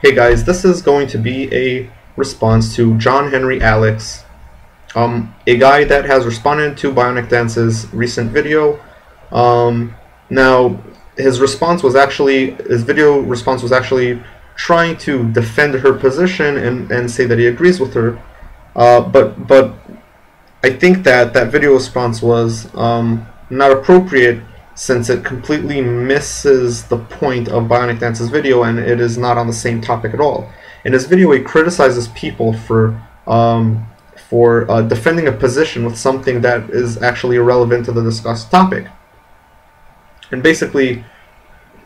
Hey guys, this is going to be a response to John Henry Alex, a guy that has responded to Bionic Dance's recent video. Now, his video response was actually trying to defend her position and say that he agrees with her. But I think that video response was not appropriate, since it completely misses the point of Bionic Dance's video, and it is not on the same topic at all. In his video, he criticizes people for defending a position with something that is actually irrelevant to the discussed topic. And basically,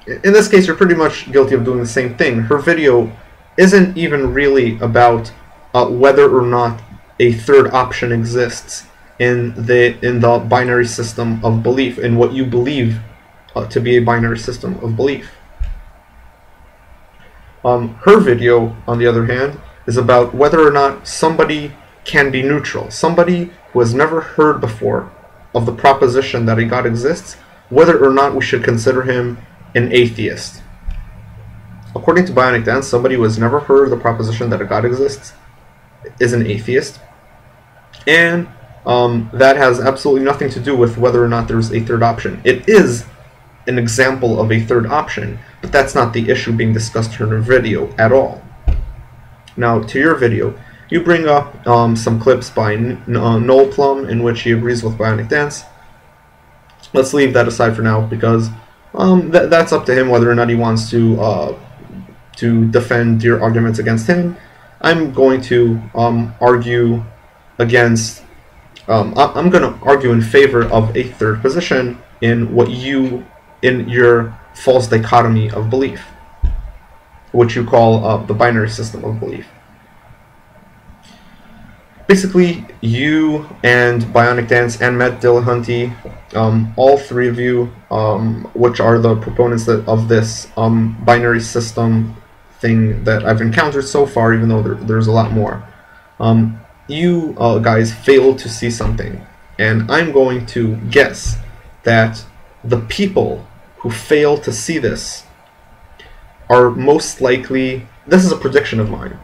in this case, you're pretty much guilty of doing the same thing. Her video isn't even really about whether or not a third option exists in the binary system of belief, in what you believe to be a binary system of belief. Her video, on the other hand, is about whether or not somebody can be neutral. Somebody who has never heard before of the proposition that a God exists, whether or not we should consider him an atheist. According to Bionic Dance, somebody who has never heard of the proposition that a God exists is an atheist, and that has absolutely nothing to do with whether or not there's a third option. It is an example of a third option, but that's not the issue being discussed in her video at all. Now, to your video, you bring up some clips by Noel Plum in which he agrees with Bionic Dance. Let's leave that aside for now, because that's up to him whether or not he wants to defend your arguments against him. I'm going to argue against. I'm going to argue in favor of a third position in your false dichotomy of belief, which you call the binary system of belief. Basically, you and Bionic Dance and Matt Dillahunty, all three of you, which are the proponents of this binary system thing that I've encountered so far, even though there's a lot more. You guys failed to see something, and I'm going to guess that the people who fail to see this are most likely, this is a prediction of mine,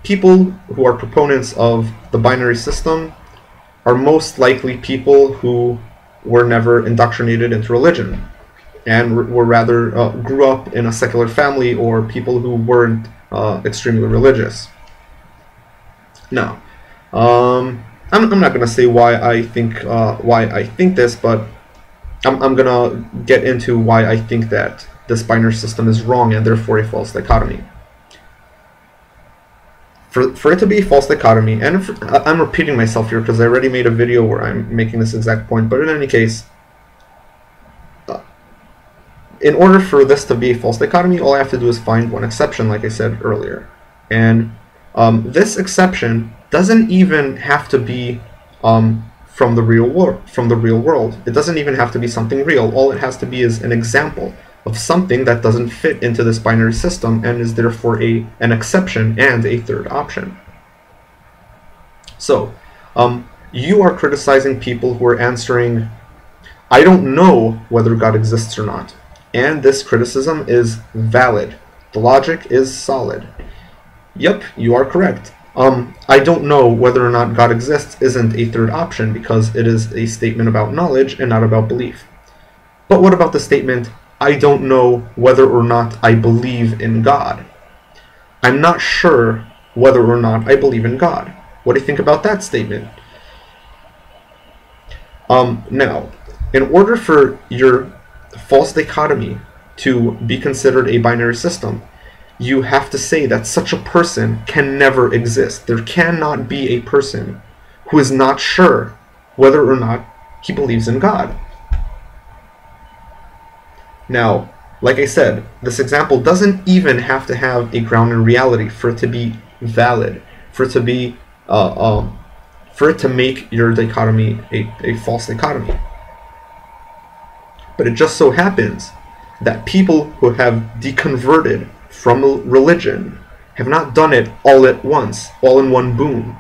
people who are proponents of the binary system are most likely people who were never indoctrinated into religion, and were rather grew up in a secular family, or people who weren't extremely religious. Now, I'm not gonna say why I think this, but I'm gonna get into why I think that this binary system is wrong and therefore a false dichotomy. For it to be a false dichotomy, and I'm repeating myself here because I already made a video where I'm making this exact point, but in any case, in order for this to be a false dichotomy, all I have to do is find one exception, like I said earlier. And this exception doesn't even have to be from the real world. It doesn't even have to be something real. All it has to be is an example of something that doesn't fit into this binary system and is therefore an exception and a third option. So, you are criticizing people who are answering, I don't know whether God exists or not. And this criticism is valid. The logic is solid. Yep, you are correct. I don't know whether or not God exists isn't a third option, because it is a statement about knowledge and not about belief. But what about the statement, I don't know whether or not I believe in God? I'm not sure whether or not I believe in God. What do you think about that statement? Now, in order for your false dichotomy to be considered a binary system, you have to say that such a person can never exist. There cannot be a person who is not sure whether or not he believes in God. Now, like I said, this example doesn't even have to have a ground in reality for it to be valid, for it to be, for it to make your dichotomy a false dichotomy. But it just so happens that people who have deconverted from religion have not done it all at once, all in one boom,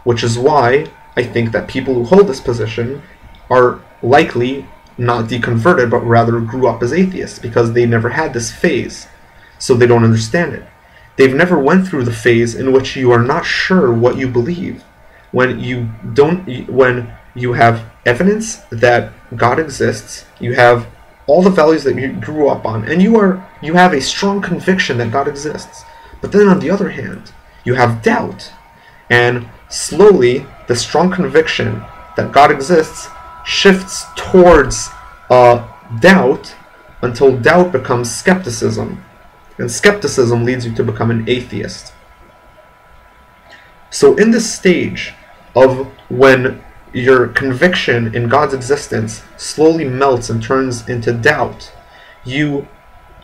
which is why I think that people who hold this position are likely not deconverted, but rather grew up as atheists, because they never had this phase, so they don't understand it. They've never went through the phase in which you are not sure what you believe. When you have evidence that God exists, you have all the values that you grew up on, and you have a strong conviction that God exists. But then on the other hand, you have doubt. And slowly, the strong conviction that God exists shifts towards doubt until doubt becomes skepticism. And skepticism leads you to become an atheist. So in this stage of when your conviction in God's existence slowly melts and turns into doubt, you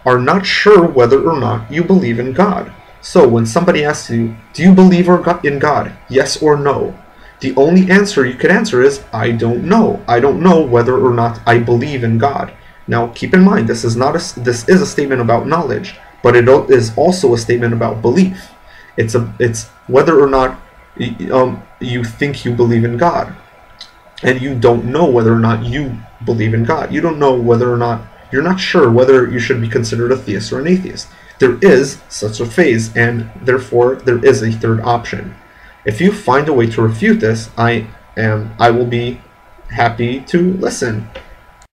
are not sure whether or not you believe in God. So when somebody asks you, do you believe in God? Yes or no? The only answer you could answer is, I don't know. I don't know whether or not I believe in God. Now keep in mind, this is a statement about knowledge, but it is also a statement about belief. It's whether or not you think you believe in God. And you don't know whether or not you believe in God. You don't know whether or not, you're not sure whether you should be considered a theist or an atheist. There is such a phase, and therefore there is a third option. If you find a way to refute this, I will be happy to listen.